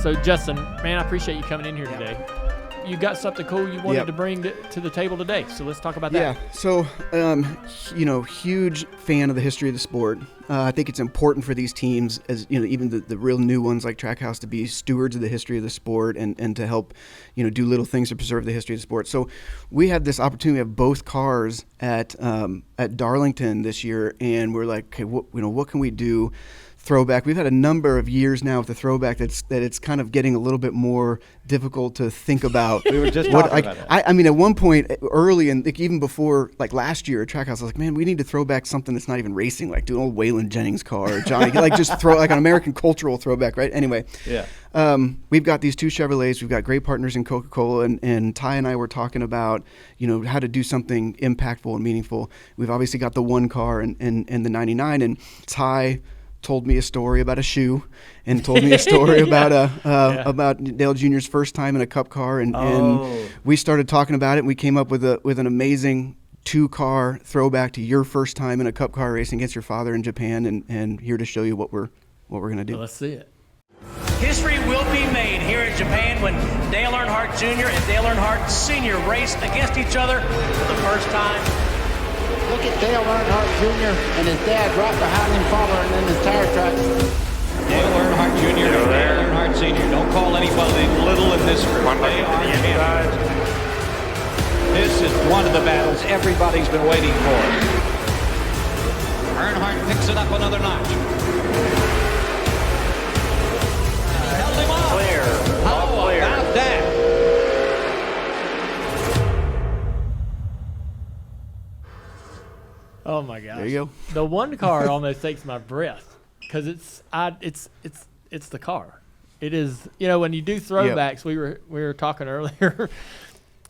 So, Justin, man, I appreciate you coming in here today. You got something cool you wanted to bring to the table today, so let's talk about that. Yeah, so, huge fan of the history of the sport. I think it's important for these teams, as even the real new ones like Trackhouse, to be stewards of the history of the sport and to help, do little things to preserve the history of the sport. So we had this opportunity of both cars at Darlington this year, and we're like, okay, what can we do? Throwback. We've had a number of years now with the Throwback that it's kind of getting a little bit more difficult to think about. We were just talking about that. I mean, at one point early, and even before, like last year at Trackhouse, I was like, man, we need to throw back something that's not even racing, like do an old Waylon Jennings car, or Johnny, like just throw like an American cultural throwback, right? Anyway, we've got these two Chevrolets. We've got great partners in Coca-Cola, and Ty and I were talking about, how to do something impactful and meaningful. We've obviously got the one car and the 99, and Ty told me a story about a shoe, and told me a story about Dale Jr.'s first time in a Cup car, and we started talking about it, and we came up with an amazing 2-car throwback to your first time in a Cup car racing against your father in Japan, and here to show you what we're going to do. Well, let's see it. History will be made here in Japan when Dale Earnhardt Jr. and Dale Earnhardt Sr. raced against each other for the first time. Look at Dale Earnhardt Jr. and his dad right behind him following in his tire tracks. Dale Earnhardt Jr. and Dale Earnhardt Sr. Don't call anybody little in this group. They are champions. This is one of the battles everybody's been waiting for. Earnhardt picks it up another notch. Held him off. Clear. How about that? Oh my gosh! There you go. The one car almost takes my breath because it's the car. It is, when you do throwbacks. Yep. We were talking earlier.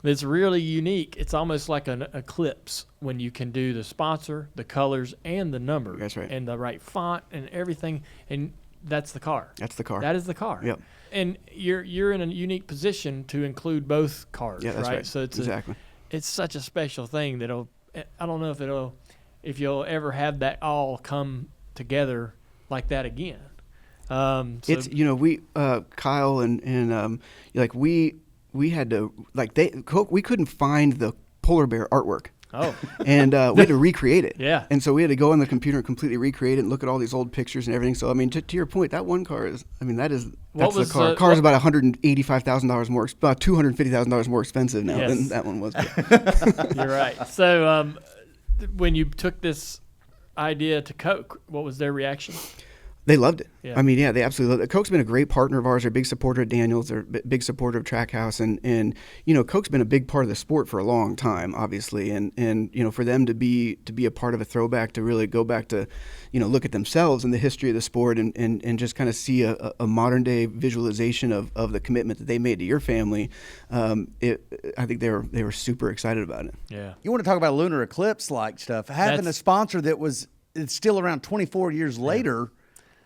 It's really unique. It's almost like an eclipse when you can do the sponsor, the colors, and the number. That's right. And the right font and everything, and that's the car. That's the car. That is the car. Yep. And you're in a unique position to include both cars. Yeah, that's right. So it's exactly. It's such a special thing that I don't know if you'll ever have that all come together like that again. It's we Kyle and we had to we couldn't find the polar bear artwork. Oh. And we had to recreate it. Yeah. And so we had to go on the computer and completely recreate it and look at all these old pictures and everything. So I mean, to your point, that one car is that's the car. The car is about $185,000 more, about $250,000 more expensive now than that one was. You're right. So when you took this idea to Coke, what was their reaction? They loved it. Yeah. I mean, they absolutely loved it. Coke's been a great partner of ours. They're a big supporter of Daniels. They're a big supporter of Trackhouse. And Coke's been a big part of the sport for a long time, obviously. And for them to be a part of a throwback, to really go back to, look at themselves and the history of the sport and just kind of see a modern day visualization of the commitment that they made to your family. I think they were super excited about it. Yeah. You want to talk about lunar eclipse like stuff? Having a sponsor it's still around 24 years later.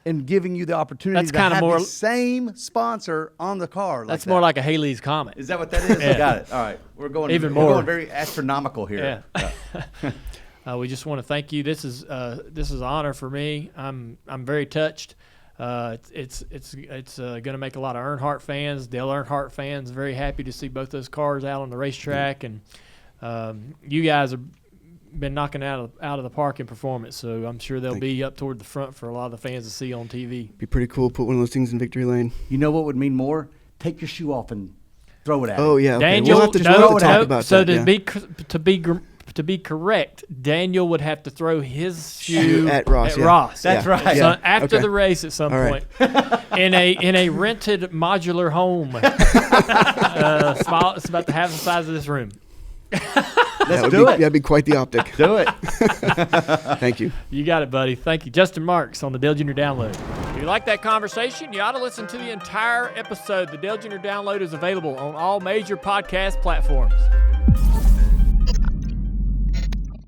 And giving you the opportunity to have the same sponsor on the car. That's more like a Halley's Comet. Is that what that is? Yeah. Got it. All right. We're going very astronomical here. Yeah. We just want to thank you. This is an honor for me. I'm very touched. It's going to make a lot of Earnhardt fans, Dale Earnhardt fans, very happy to see both those cars out on the racetrack. And you guys have been knocking out of the park in performance, so I'm sure they'll be up toward the front for a lot of the fans to see on TV. Be pretty cool. Put one of those things in victory lane. You know what would mean more? Take your shoe off and throw it at Oh him. yeah, okay. Daniel, we'll have to talk about so that. To be correct, Daniel would have to throw his shoe at Ross. Ross. That's right. So after the race at some point, in a rented modular home, small. It's about the half the size of this room. Let's do it. That'd be quite the optic. Do it. Thank you. You got it, buddy. Thank you. Justin Marks on the Dale Jr. Download. If you like that conversation, you ought to listen to the entire episode. The Dale Jr. Download is available on all major podcast platforms.